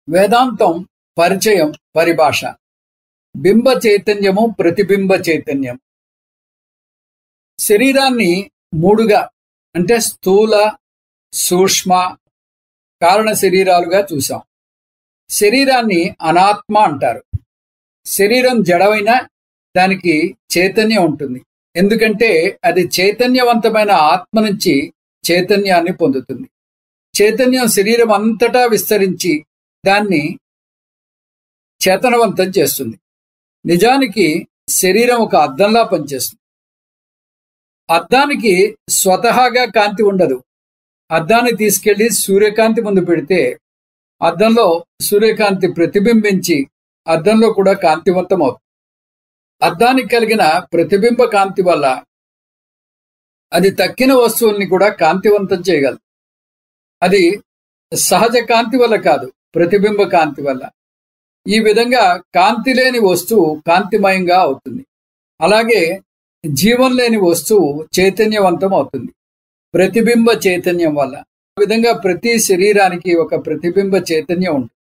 వేదాంతం పరిచయం పరిభాష. బింబ చైతన్యము, ప్రతిబింబ చైతన్యం. శరీరాన్ని మూడుగా అంటే స్థూల, సూక్ష్మ, కారణ శరీరాలుగా చూసాం. శరీరాన్ని అనాత్మ అంటారు. శరీరం జడమైన దానికి చైతన్యం ఉంటుంది. ఎందుకంటే అది చైతన్యవంతమైన ఆత్మ నుంచి చైతన్యాన్ని పొందుతుంది. చైతన్యం శరీరం అంతటా విస్తరించి దాన్ని చేతనవంతం చేస్తుంది. నిజానికి శరీరం ఒక అద్దంలా పనిచేస్తుంది. అద్దానికి స్వతహాగా కాంతి ఉండదు. అద్దాన్ని తీసుకెళ్లి సూర్యకాంతి ముందు పెడితే అద్దంలో సూర్యకాంతి ప్రతిబింబించి అద్దంలో కూడా కాంతివంతం అవుతుంది. అద్దానికి కలిగిన ప్రతిబింబ కాంతి వల్ల అది తక్కిన వస్తువుల్ని కూడా కాంతివంతం చేయగలదు. అది సహజ కాంతి వల్ల కాదు, ప్రతిబింబ కాంతి వల్ల. ఈ విధంగా కాంతి లేని వస్తువు కాంతిమయంగా అవుతుంది. అలాగే జీవం లేని వస్తువు చైతన్యవంతం అవుతుంది ప్రతిబింబ చైతన్యం వల్ల. ఆ విధంగా ప్రతి శరీరానికి ఒక ప్రతిబింబ చైతన్యం ఉంటుంది.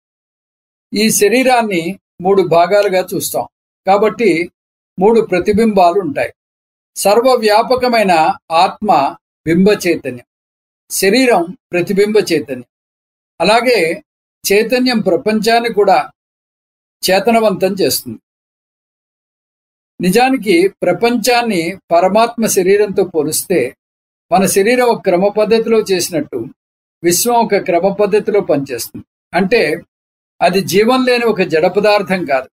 ఈ శరీరాన్ని మూడు భాగాలుగా చూస్తాం కాబట్టి మూడు ప్రతిబింబాలు ఉంటాయి. సర్వవ్యాపకమైన ఆత్మ బింబ చైతన్యం, శరీరం ప్రతిబింబ చైతన్యం. అలాగే చైతన్యం ప్రపంచాన్ని కూడా చేతనవంతం చేస్తుంది. నిజానికి ప్రపంచాన్ని పరమాత్మ శరీరంతో పోలిస్తే మన శరీరం ఒక క్రమ పద్ధతిలో చేసినట్టు విశ్వం ఒక క్రమ పద్ధతిలో పనిచేస్తుంది. అంటే అది జీవం లేని ఒక జడ పదార్థం కాదు,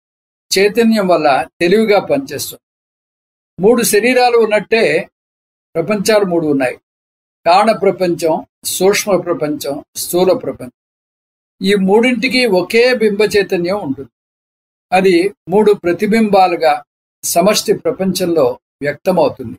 చైతన్యం వల్ల తెలివిగా పనిచేస్తుంది. మూడు శరీరాలు ఉన్నట్టే ప్రపంచాలు మూడు ఉన్నాయి. కారణ ప్రపంచం, సూక్ష్మ ప్రపంచం, స్థూల ప్రపంచం. ఈ మూడింటికి ఒకే బింబ చైతన్యం ఉంటుంది. అది మూడు ప్రతిబింబాలుగా సమష్టి ప్రపంచంలో వ్యక్తమవుతుంది.